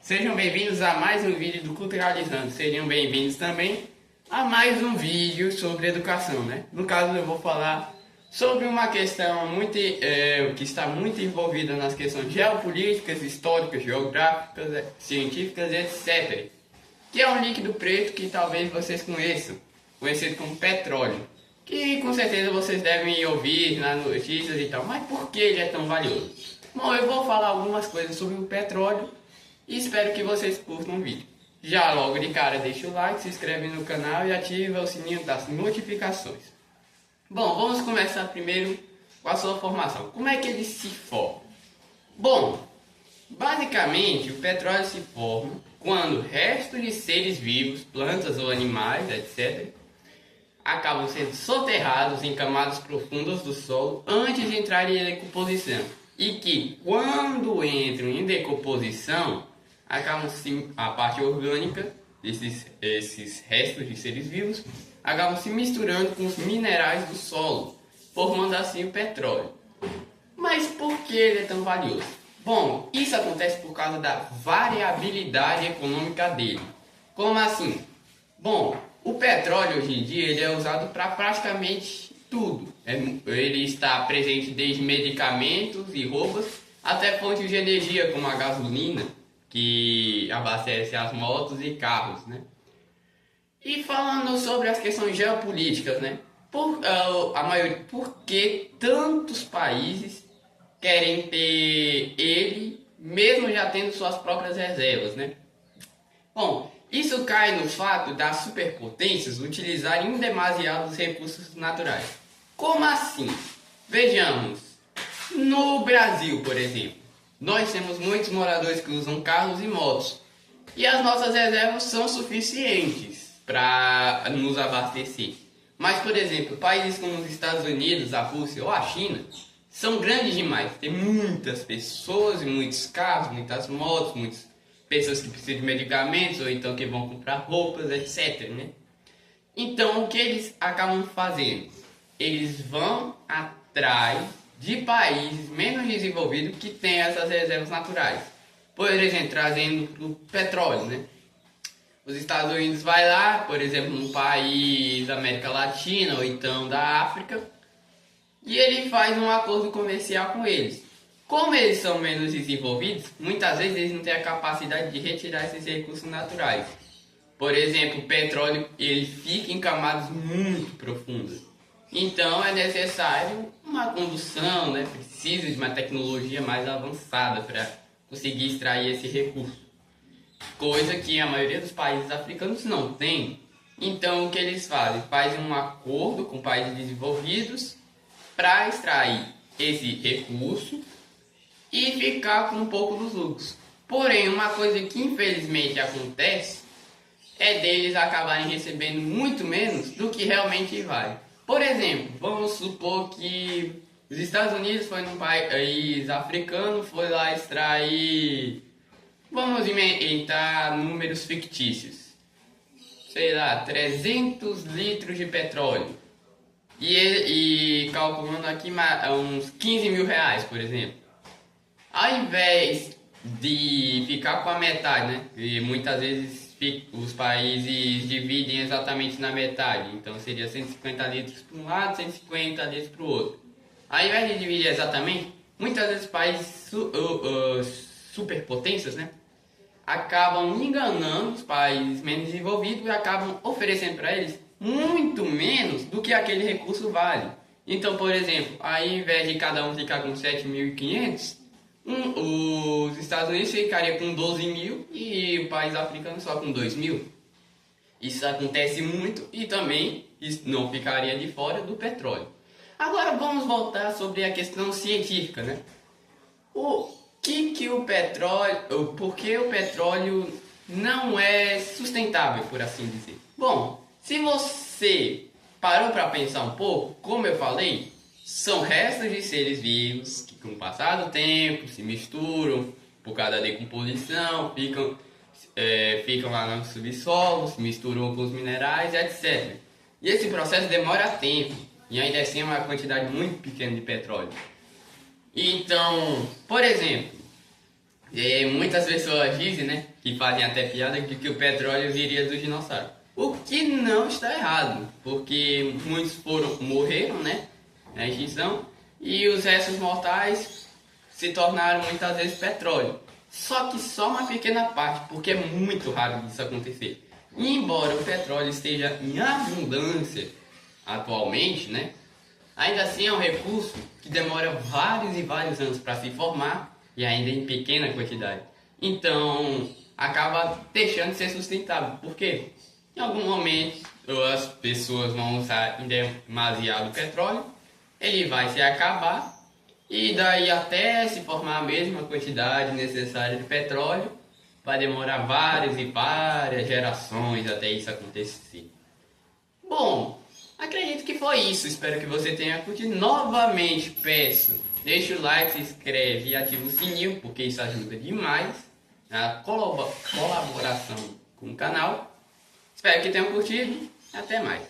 Sejam bem-vindos a mais um vídeo do Culturalizando. Sejam bem-vindos também a mais um vídeo sobre educação, né? No caso, eu vou falar sobre uma questão que está muito envolvida nas questões geopolíticas, históricas, geográficas, científicas, etc. Que é um líquido preto que talvez vocês conheçam, conhecido como petróleo. Que com certeza vocês devem ouvir nas notícias e tal. Mas por que ele é tão valioso? Bom, eu vou falar algumas coisas sobre o petróleo e espero que vocês curtam o vídeo. Já logo de cara deixa o like, se inscreve no canal e ativa o sininho das notificações. Bom, vamos começar primeiro com a sua formação. Como é que ele se forma? Bom, basicamente o petróleo se forma quando restos de seres vivos, plantas ou animais, etc., acabam sendo soterrados em camadas profundas do solo antes de entrarem em decomposição. E que, quando entram em decomposição, a parte orgânica desses restos de seres vivos acabam se misturando com os minerais do solo, formando assim o petróleo. Mas por que ele é tão valioso? Bom, isso acontece por causa da variabilidade econômica dele. Como assim? Bom, o petróleo hoje em dia ele é usado para praticamente tudo. Ele está presente desde medicamentos e roupas até fontes de energia como a gasolina, que abastece as motos e carros, né? E falando sobre as questões geopolíticas, né? Por que tantos países querem ter ele, mesmo já tendo suas próprias reservas, né? Bom, isso cai no fato das superpotências utilizarem demasiados recursos naturais. Como assim? Vejamos, no Brasil, por exemplo, nós temos muitos moradores que usam carros e motos, e as nossas reservas são suficientes para nos abastecer. Mas, por exemplo, países como os Estados Unidos, a Rússia ou a China são grandes demais. Tem muitas pessoas e muitos carros, muitas motos, muitas pessoas que precisam de medicamentos ou então que vão comprar roupas, etc, né? Então, o que eles acabam fazendo? Eles vão atrás de países menos desenvolvidos que têm essas reservas naturais. Por exemplo, trazendo o petróleo, né? Os Estados Unidos vai lá, por exemplo, num país da América Latina ou então da África, e ele faz um acordo comercial com eles. Como eles são menos desenvolvidos, muitas vezes eles não têm a capacidade de retirar esses recursos naturais. Por exemplo, o petróleo ele fica em camadas muito profundas. Então é necessário uma condução, né? Precisa de uma tecnologia mais avançada para conseguir extrair esse recurso. Coisa que a maioria dos países africanos não tem. Então o que eles fazem? Fazem um acordo com países desenvolvidos para extrair esse recurso e ficar com um pouco dos lucros. Porém, uma coisa que infelizmente acontece é deles acabarem recebendo muito menos do que realmente vale. Por exemplo, vamos supor que os Estados Unidos foi num país africano, foi lá extrair, vamos inventar números fictícios, sei lá, 300 litros de petróleo. E calculando aqui uns 15 mil reais, por exemplo. Ao invés de ficar com a metade, né? E muitas vezes os países dividem exatamente na metade. Então seria 150 litros para um lado, 150 litros para o outro. Ao invés de dividir exatamente, muitas vezes países superpotências, né? Acabam enganando os países menos desenvolvidos e acabam oferecendo para eles muito menos do que aquele recurso vale. Então, por exemplo, ao invés de cada um ficar com 7.500, os Estados Unidos ficaria com 12 mil e o país africano só com 2 mil. Isso acontece muito e também isso não ficaria de fora do petróleo. Agora vamos voltar sobre a questão científica, né? Por que o petróleo não é sustentável, por assim dizer? Bom, se você parou para pensar um pouco, como eu falei, são restos de seres vivos que com o passar do tempo se misturam por causa da decomposição, ficam lá no subsolo, se misturam com os minerais, etc. E esse processo demora tempo e ainda assim é uma quantidade muito pequena de petróleo. Então, por exemplo, Muitas pessoas dizem, né, que fazem até piada de que o petróleo viria dos dinossauros. O que não está errado, porque muitos morreram, né, na extinção, e os restos mortais se tornaram muitas vezes petróleo. Só que só uma pequena parte, porque é muito raro isso acontecer. E embora o petróleo esteja em abundância atualmente, né, ainda assim é um recurso que demora vários e vários anos para se formar e ainda em pequena quantidade. Então, acaba deixando de ser sustentável. Por quê? Em algum momento, as pessoas vão usar demasiado petróleo, ele vai se acabar e daí até se formar a mesma quantidade necessária de petróleo, vai demorar várias e várias gerações até isso acontecer. Bom, acredito que foi isso. Espero que você tenha curtido. Novamente peço, deixa o like, se inscreve e ativa o sininho, porque isso ajuda demais na colaboração com o canal. Espero que tenham curtido. Até mais.